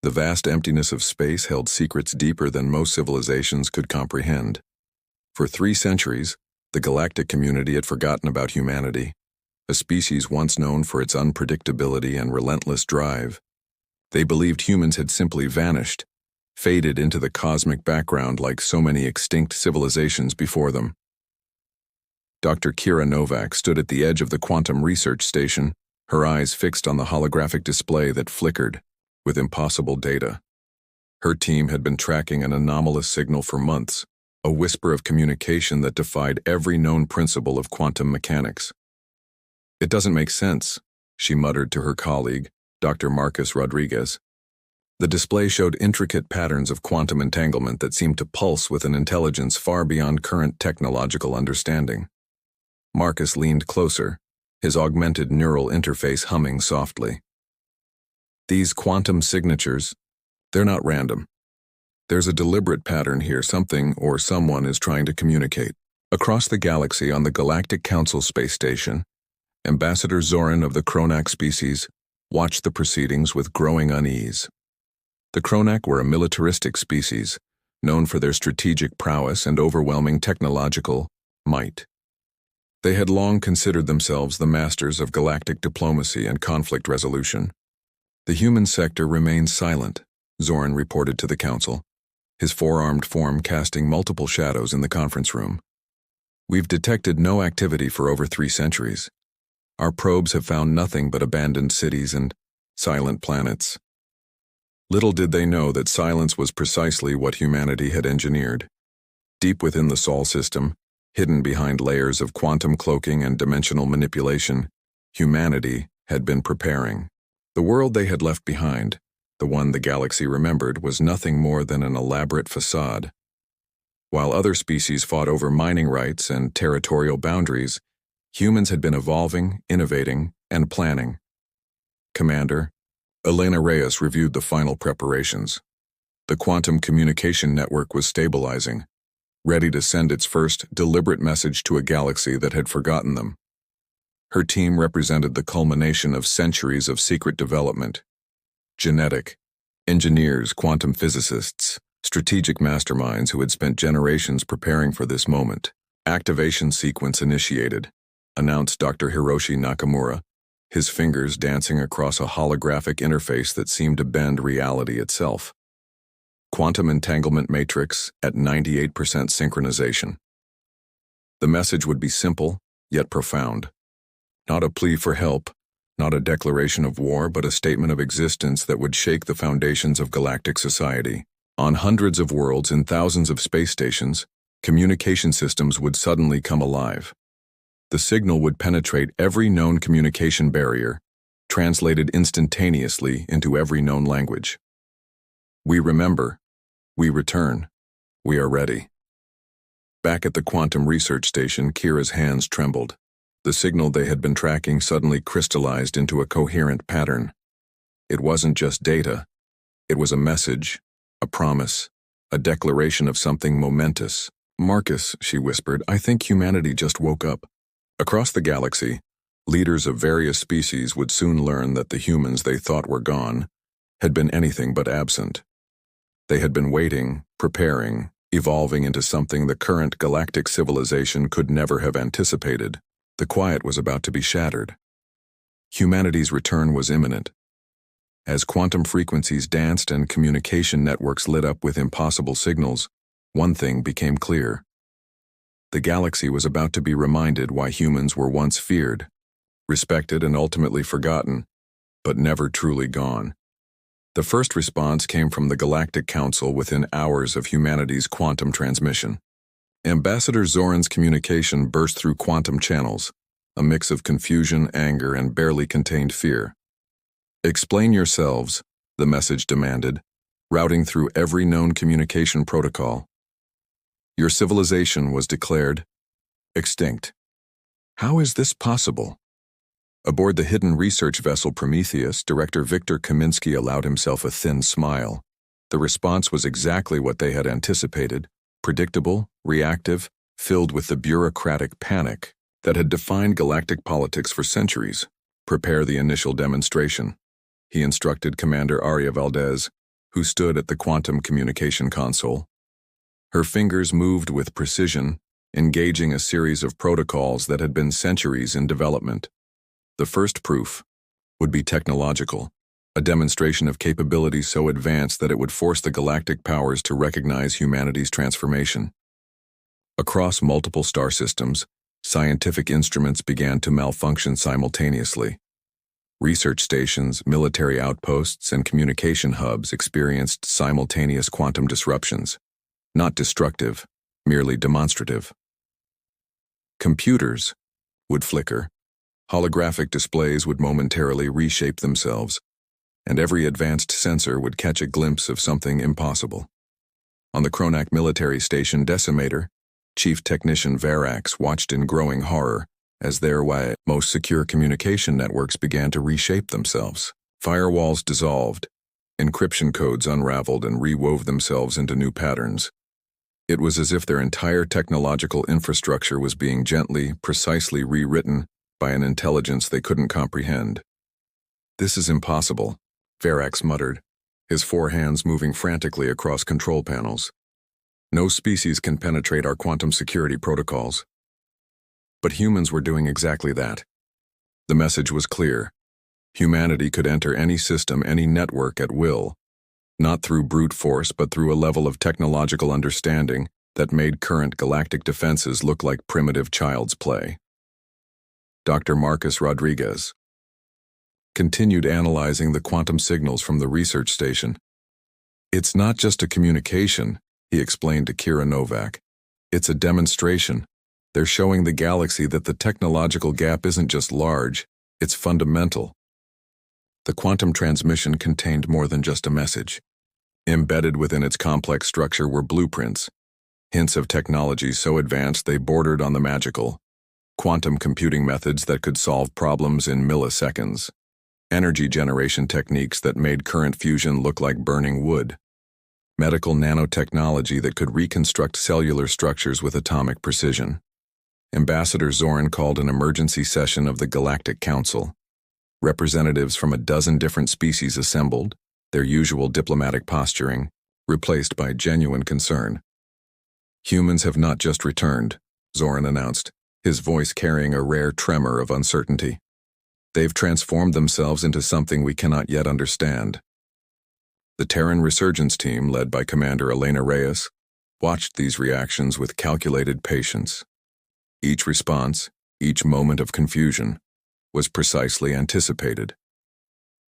The vast emptiness of space held secrets deeper than most civilizations could comprehend. For 3 centuries, the galactic community had forgotten about humanity, a species once known for its unpredictability and relentless drive. They believed humans had simply vanished, faded into the cosmic background like so many extinct civilizations before them. Dr. Kira Novak stood at the edge of the quantum research station, her eyes fixed on the holographic display that flickered with impossible data. Her team had been tracking an anomalous signal for months, a whisper of communication that defied every known principle of quantum mechanics. "It doesn't make sense," she muttered to her colleague, Dr. Marcus Rodriguez. The display showed intricate patterns of quantum entanglement that seemed to pulse with an intelligence far beyond current technological understanding. Marcus leaned closer, his augmented neural interface humming softly. "These quantum signatures, they're not random. There's a deliberate pattern here. Something or someone is trying to communicate." Across the galaxy on the Galactic Council space station, Ambassador Zoran of the Kronak species watched the proceedings with growing unease. The Kronak were a militaristic species, known for their strategic prowess and overwhelming technological might. They had long considered themselves the masters of galactic diplomacy and conflict resolution. "The human sector remains silent," Zoran reported to the Council, his 4-armed form casting multiple shadows in the conference room. "We've detected no activity for over 3 centuries. Our probes have found nothing but abandoned cities and silent planets." Little did they know that silence was precisely what humanity had engineered. Deep within the Sol system, hidden behind layers of quantum cloaking and dimensional manipulation, humanity had been preparing. The world they had left behind, the one the galaxy remembered, was nothing more than an elaborate facade. While other species fought over mining rights and territorial boundaries, humans had been evolving, innovating, and planning. Commander Elena Reyes reviewed the final preparations. The quantum communication network was stabilizing, ready to send its first deliberate message to a galaxy that had forgotten them. Her team represented the culmination of centuries of secret development. Genetic, engineers, quantum physicists, strategic masterminds who had spent generations preparing for this moment. "Activation sequence initiated," announced Dr. Hiroshi Nakamura, his fingers dancing across a holographic interface that seemed to bend reality itself. "Quantum entanglement matrix at 98% synchronization." The message would be simple, yet profound. Not a plea for help, not a declaration of war, but a statement of existence that would shake the foundations of galactic society. On hundreds of worlds and thousands of space stations, communication systems would suddenly come alive. The signal would penetrate every known communication barrier, translated instantaneously into every known language. "We remember. We return. We are ready." Back at the quantum research station, Kira's hands trembled. The signal they had been tracking suddenly crystallized into a coherent pattern. It wasn't just data. It was a message, a promise, a declaration of something momentous. "Marcus," she whispered, "I think humanity just woke up." Across the galaxy, leaders of various species would soon learn that the humans they thought were gone had been anything but absent. They had been waiting, preparing, evolving into something the current galactic civilization could never have anticipated. The quiet was about to be shattered. Humanity's return was imminent. As quantum frequencies danced and communication networks lit up with impossible signals, one thing became clear. The galaxy was about to be reminded why humans were once feared, respected, and ultimately forgotten, but never truly gone. The first response came from the Galactic Council within hours of humanity's quantum transmission. Ambassador Zoran's communication burst through quantum channels, a mix of confusion, anger, and barely contained fear. "Explain yourselves," the message demanded, routing through every known communication protocol. "Your civilization was declared extinct." "How is this possible?" Aboard the hidden research vessel Prometheus, Director Victor Kaminsky allowed himself a thin smile. The response was exactly what they had anticipated: predictable, reactive, filled with the bureaucratic panic that had defined galactic politics for centuries. "Prepare the initial demonstration," he instructed Commander Arya Valdez, who stood at the quantum communication console. Her fingers moved with precision, engaging a series of protocols that had been centuries in development. The first proof would be technological, a demonstration of capabilities so advanced that it would force the galactic powers to recognize humanity's transformation. Across multiple star systems, scientific instruments began to malfunction simultaneously. Research stations, military outposts, and communication hubs experienced simultaneous quantum disruptions, not destructive, merely demonstrative. Computers would flicker, holographic displays would momentarily reshape themselves, and every advanced sensor would catch a glimpse of something impossible. On the Kronak military station Decimator, Chief Technician Verax watched in growing horror as their most secure communication networks began to reshape themselves. Firewalls dissolved, encryption codes unraveled and rewove themselves into new patterns. It was as if their entire technological infrastructure was being gently, precisely rewritten by an intelligence they couldn't comprehend. "This is impossible," Verax muttered, his four hands moving frantically across control panels. "No species can penetrate our quantum security protocols." But humans were doing exactly that. The message was clear. Humanity could enter any system, any network at will, not through brute force but through a level of technological understanding that made current galactic defenses look like primitive child's play. Dr. Marcus Rodriguez continued analyzing the quantum signals from the research station. "It's not just a communication," he explained to Kira Novak. "It's a demonstration. They're showing the galaxy that the technological gap isn't just large, it's fundamental." The quantum transmission contained more than just a message. Embedded within its complex structure were blueprints, hints of technology so advanced they bordered on the magical, quantum computing methods that could solve problems in milliseconds, energy generation techniques that made current fusion look like burning wood, medical nanotechnology that could reconstruct cellular structures with atomic precision. Ambassador Zoran called an emergency session of the Galactic Council. Representatives from a dozen different species assembled, their usual diplomatic posturing replaced by genuine concern. "Humans have not just returned," Zoran announced, his voice carrying a rare tremor of uncertainty. "They've transformed themselves into something we cannot yet understand." The Terran resurgence team, led by Commander Elena Reyes, watched these reactions with calculated patience. Each response, each moment of confusion, was precisely anticipated.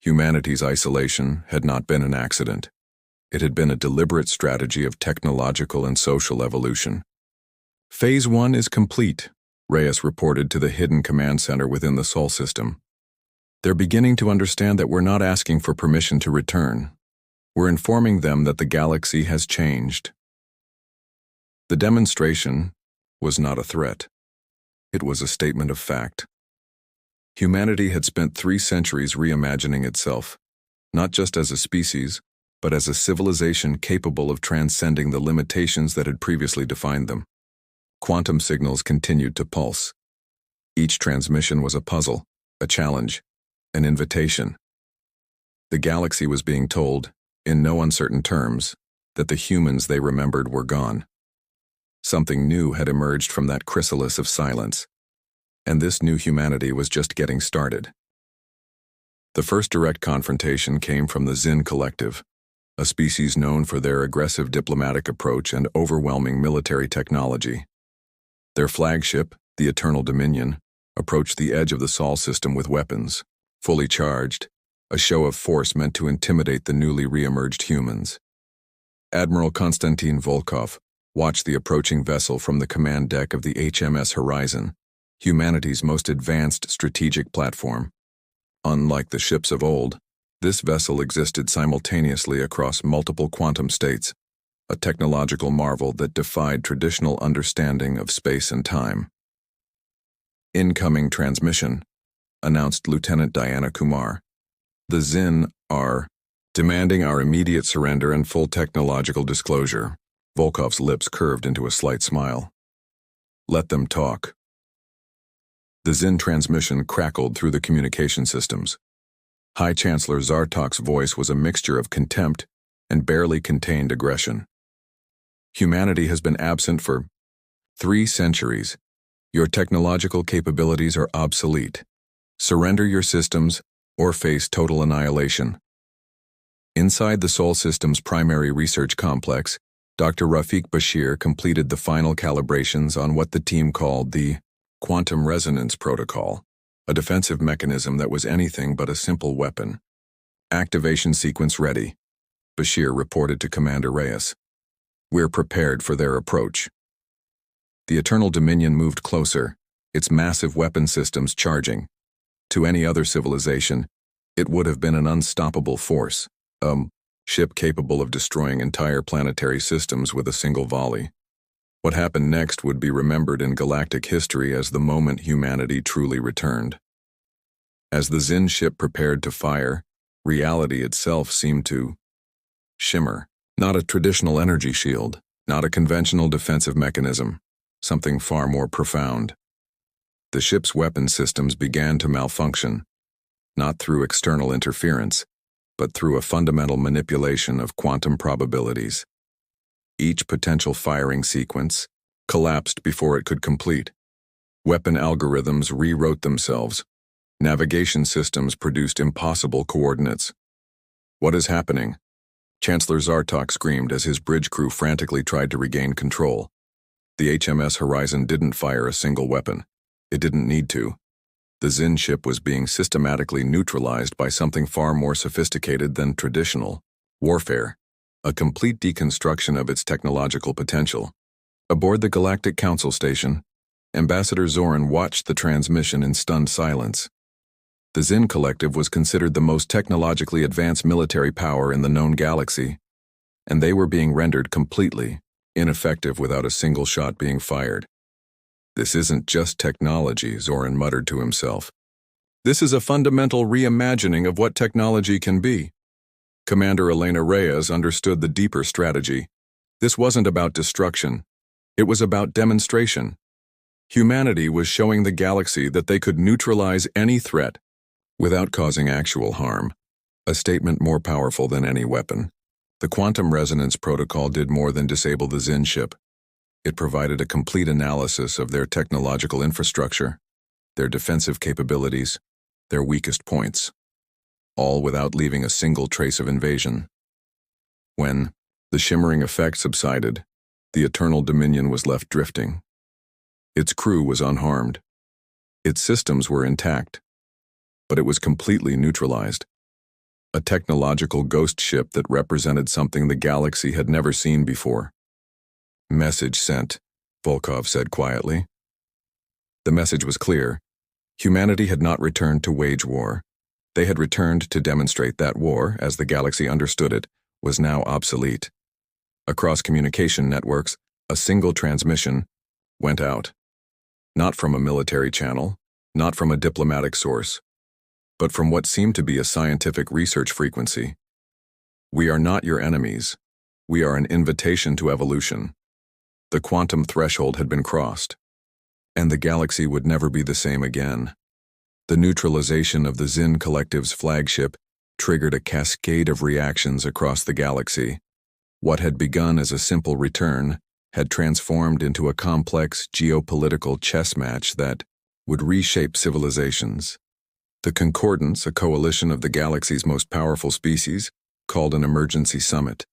Humanity's isolation had not been an accident. It had been a deliberate strategy of technological and social evolution. "Phase 1 is complete," Reyes reported to the hidden command center within the Sol system. "They're beginning to understand that we're not asking for permission to return. We're informing them that the galaxy has changed." The demonstration was not a threat. It was a statement of fact. Humanity had spent 3 centuries reimagining itself, not just as a species, but as a civilization capable of transcending the limitations that had previously defined them. Quantum signals continued to pulse. Each transmission was a puzzle, a challenge, an invitation. The galaxy was being told, in no uncertain terms, that the humans they remembered were gone. Something new had emerged from that chrysalis of silence, and this new humanity was just getting started. The first direct confrontation came from the Zin Collective, a species known for their aggressive diplomatic approach and overwhelming military technology. Their flagship, the Eternal Dominion, approached the edge of the Sol system with weapons, fully charged, a show of force meant to intimidate the newly re-emerged humans. Admiral Konstantin Volkov watched the approaching vessel from the command deck of the HMS Horizon, humanity's most advanced strategic platform. Unlike the ships of old, this vessel existed simultaneously across multiple quantum states, a technological marvel that defied traditional understanding of space and time. "Incoming transmission," announced Lieutenant Diana Kumar. "The Zin are demanding our immediate surrender and full technological disclosure." Volkov's lips curved into a slight smile. "Let them talk." The Zin transmission crackled through the communication systems. High Chancellor Zartok's voice was a mixture of contempt and barely contained aggression. Humanity has been absent for 3 centuries. Your technological capabilities are obsolete. Surrender your systems or face total annihilation. Inside the Sol System's primary research complex, Dr. Rafiq Bashir completed the final calibrations on what the team called the quantum resonance protocol, a defensive mechanism that was anything but a simple weapon. Activation sequence ready, Bashir reported to Commander Reyes. We're prepared for their approach. The Eternal Dominion moved closer, its massive weapon systems charging. To any other civilization, it would have been an unstoppable force, a ship capable of destroying entire planetary systems with a single volley. What happened next would be remembered in galactic history as the moment humanity truly returned. As the Xin ship prepared to fire, reality itself seemed to shimmer. Not a traditional energy shield, not a conventional defensive mechanism, something far more profound. The ship's weapon systems began to malfunction, not through external interference, but through a fundamental manipulation of quantum probabilities. Each potential firing sequence collapsed before it could complete. Weapon algorithms rewrote themselves. Navigation systems produced impossible coordinates. What is happening? Chancellor Zartok screamed as his bridge crew frantically tried to regain control. The HMS Horizon didn't fire a single weapon. It didn't need to. The Xin ship was being systematically neutralized by something far more sophisticated than traditional warfare, a complete deconstruction of its technological potential. Aboard the Galactic Council Station, Ambassador Zoran watched the transmission in stunned silence. The Xin Collective was considered the most technologically advanced military power in the known galaxy, and they were being rendered completely ineffective without a single shot being fired. This isn't just technology, Zoran muttered to himself. This is a fundamental reimagining of what technology can be. Commander Elena Reyes understood the deeper strategy. This wasn't about destruction. It was about demonstration. Humanity was showing the galaxy that they could neutralize any threat without causing actual harm, a statement more powerful than any weapon. The quantum resonance protocol did more than disable the Xin ship. It provided a complete analysis of their technological infrastructure, their defensive capabilities, their weakest points, all without leaving a single trace of invasion. When the shimmering effect subsided, the Eternal Dominion was left drifting. Its crew was unharmed. Its systems were intact, but it was completely neutralized. A technological ghost ship that represented something the galaxy had never seen before. Message sent, Volkov said quietly. The message was clear. Humanity had not returned to wage war. They had returned to demonstrate that war, as the galaxy understood it, was now obsolete. Across communication networks, a single transmission went out. Not from a military channel, not from a diplomatic source, but from what seemed to be a scientific research frequency. We are not your enemies. We are an invitation to evolution. The quantum threshold had been crossed, and the galaxy would never be the same again. The neutralization of the Xin Collective's flagship triggered a cascade of reactions across the galaxy. What had begun as a simple return had transformed into a complex geopolitical chess match that would reshape civilizations. The Concordance, a coalition of the galaxy's most powerful species, called an emergency summit.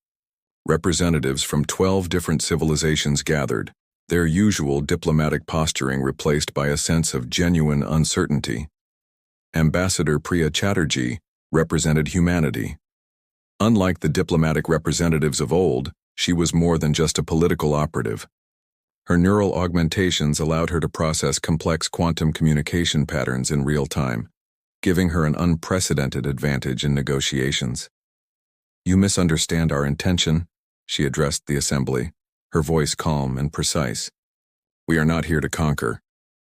Representatives from 12 different civilizations gathered, their usual diplomatic posturing replaced by a sense of genuine uncertainty. Ambassador Priya Chatterjee represented humanity. Unlike the diplomatic representatives of old, she was more than just a political operative. Her neural augmentations allowed her to process complex quantum communication patterns in real time, giving her an unprecedented advantage in negotiations. You misunderstand our intention, she addressed the assembly, her voice calm and precise. We are not here to conquer.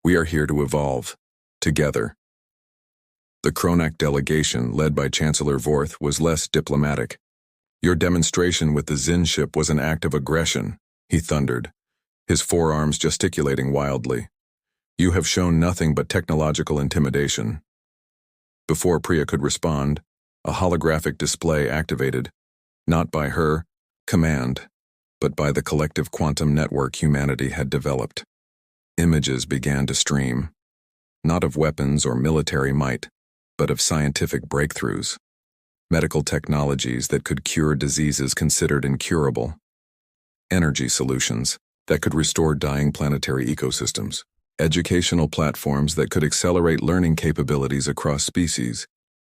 We are here to evolve, together. The Kronak delegation, led by Chancellor Vorth, was less diplomatic. Your demonstration with the Xin ship was an act of aggression, he thundered, his forearms gesticulating wildly. You have shown nothing but technological intimidation. Before Priya could respond, a holographic display activated. not by her command, but by the collective quantum network humanity had developed. Images began to stream, not of weapons or military might, but of scientific breakthroughs, medical technologies that could cure diseases considered incurable, energy solutions that could restore dying planetary ecosystems, educational platforms that could accelerate learning capabilities across species,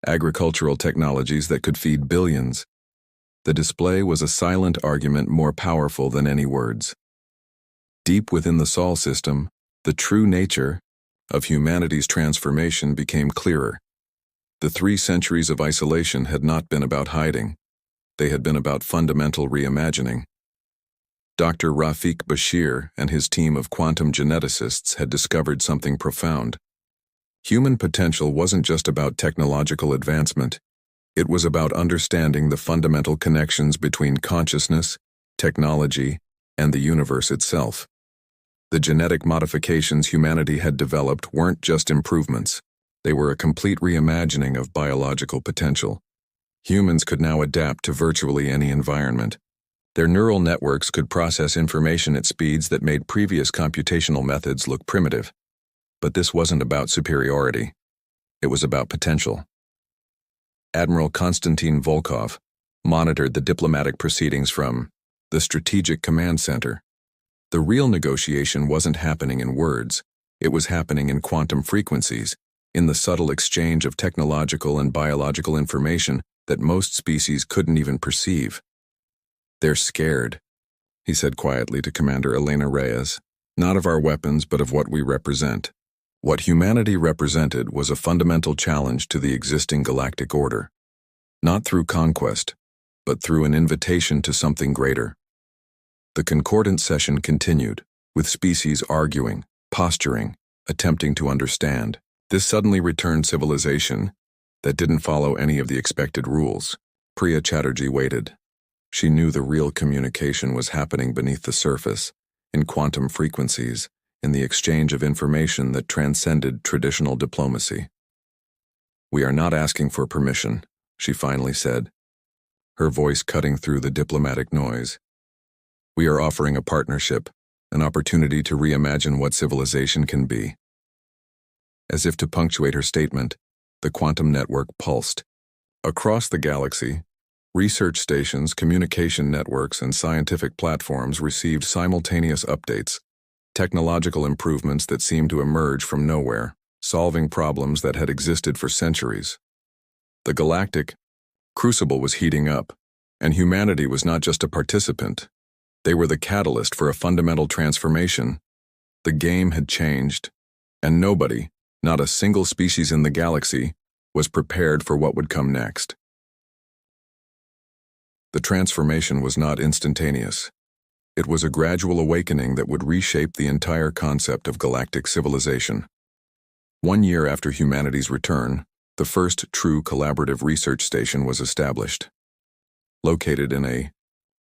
agricultural technologies that could feed billions. The display was a silent argument more powerful than any words. Deep within the Sol system, the true nature of humanity's transformation became clearer. The 3 centuries of isolation had not been about hiding. They had been about fundamental reimagining. Dr. Rafik Bashir and his team of quantum geneticists had discovered something profound. Human potential wasn't just about technological advancement. It was about understanding the fundamental connections between consciousness, technology, and the universe itself. The genetic modifications humanity had developed weren't just improvements. They were a complete reimagining of biological potential. Humans could now adapt to virtually any environment. Their neural networks could process information at speeds that made previous computational methods look primitive. But this wasn't about superiority. It was about potential. Admiral Konstantin Volkov monitored the diplomatic proceedings from the Strategic Command Center. The real negotiation wasn't happening in words. It was happening in quantum frequencies, in the subtle exchange of technological and biological information that most species couldn't even perceive. "They're scared," he said quietly to Commander Elena Reyes, "not of our weapons but of what we represent." What humanity represented was a fundamental challenge to the existing galactic order, not through conquest, but through an invitation to something greater. The concordant session continued, with species arguing, posturing, attempting to understand. This suddenly returned civilization that didn't follow any of the expected rules. Priya Chatterjee waited. She knew the real communication was happening beneath the surface, in quantum frequencies, in the exchange of information that transcended traditional diplomacy. "We are not asking for permission," she finally said, her voice cutting through the diplomatic noise. "We are offering a partnership, an opportunity to reimagine what civilization can be." As if to punctuate her statement, the quantum network pulsed. Across the galaxy, research stations, communication networks, and scientific platforms received simultaneous updates, technological improvements that seemed to emerge from nowhere, solving problems that had existed for centuries. The galactic crucible was heating up, and humanity was not just a participant. They were the catalyst for a fundamental transformation. The game had changed, and nobody, not a single species in the galaxy, was prepared for what would come next. The transformation was not instantaneous. It was a gradual awakening that would reshape the entire concept of galactic civilization. 1 year after humanity's return, the first true collaborative research station was established. Located in a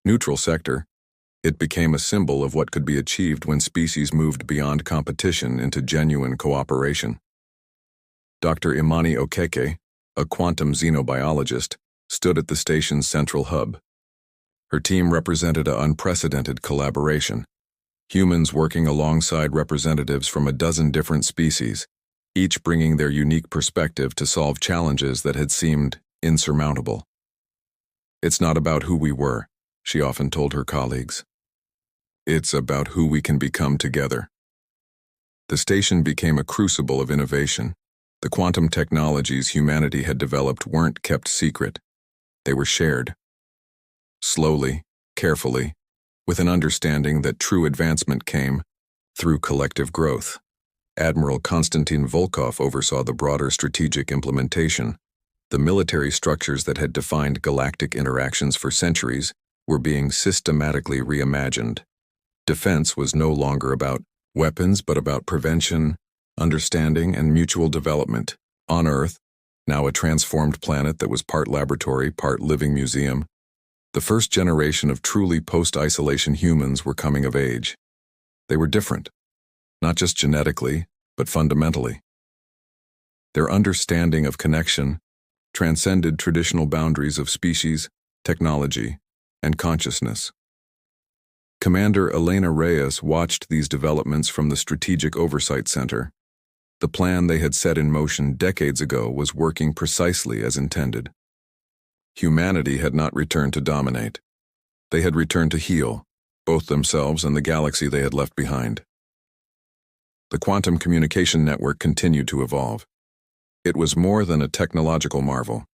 neutral sector, it became a symbol of what could be achieved when species moved beyond competition into genuine cooperation. Dr. Imani Okeke, a quantum xenobiologist, stood at the station's central hub. Her team represented an unprecedented collaboration, humans working alongside representatives from a dozen different species, each bringing their unique perspective to solve challenges that had seemed insurmountable. "It's not about who we were," she often told her colleagues. "It's about who we can become together." The station became a crucible of innovation. The quantum technologies humanity had developed weren't kept secret. They were shared. Slowly, carefully, with an understanding that true advancement came through collective growth. Admiral Konstantin Volkov oversaw the broader strategic implementation. The military structures that had defined galactic interactions for centuries were being systematically reimagined. Defense was no longer about weapons but about prevention, understanding, and mutual development. On Earth, now a transformed planet that was part laboratory, part living museum, the first generation of truly post-isolation humans were coming of age. They were different, not just genetically, but fundamentally. Their understanding of connection transcended traditional boundaries of species, technology, and consciousness. Commander Elena Reyes watched these developments from the Strategic Oversight Center. The plan they had set in motion decades ago was working precisely as intended. Humanity had not returned to dominate. They had returned to heal, both themselves and the galaxy they had left behind. The quantum communication network continued to evolve. It was more than a technological marvel.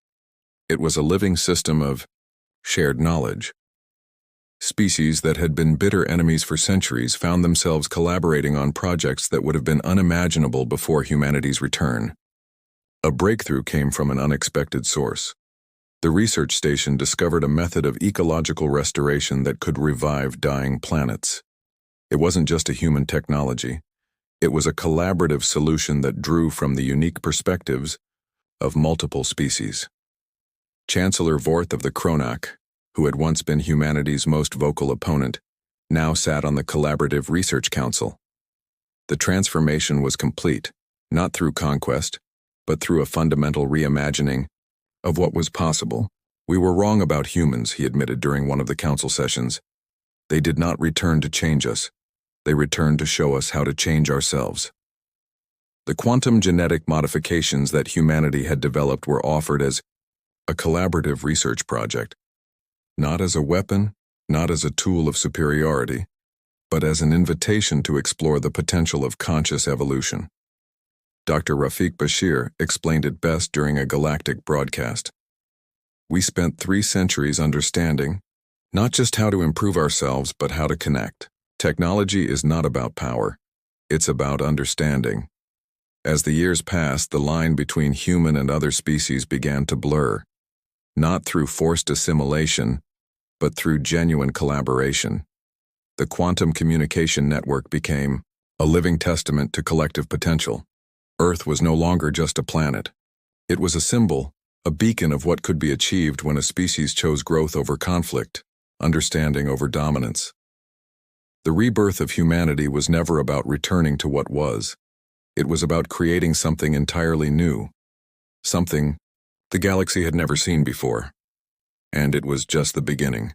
It was a living system of shared knowledge. Species that had been bitter enemies for centuries found themselves collaborating on projects that would have been unimaginable before humanity's return. A breakthrough came from an unexpected source. The research station discovered a method of ecological restoration that could revive dying planets. It wasn't just a human technology. It was a collaborative solution that drew from the unique perspectives of multiple species. Chancellor Vorth of the Kronak, who had once been humanity's most vocal opponent, now sat on the Collaborative Research Council. The transformation was complete, not through conquest, but through a fundamental reimagining of what was possible. "We were wrong about humans," he admitted during one of the council sessions. "They did not return to change us. They returned to show us how to change ourselves." The quantum genetic modifications that humanity had developed were offered as a collaborative research project. Not as a weapon, not as a tool of superiority, but as an invitation to explore the potential of conscious evolution. Dr. Rafiq Bashir explained it best during a Galactic broadcast. "We spent 3 centuries understanding not just how to improve ourselves, but how to connect. Technology is not about power. It's about understanding." As the years passed, the line between human and other species began to blur. Not through forced assimilation, but through genuine collaboration. The quantum communication network became a living testament to collective potential. Earth was no longer just a planet. It was a symbol, a beacon of what could be achieved when a species chose growth over conflict, understanding over dominance. The rebirth of humanity was never about returning to what was. It was about creating something entirely new, something the galaxy had never seen before. And it was just the beginning.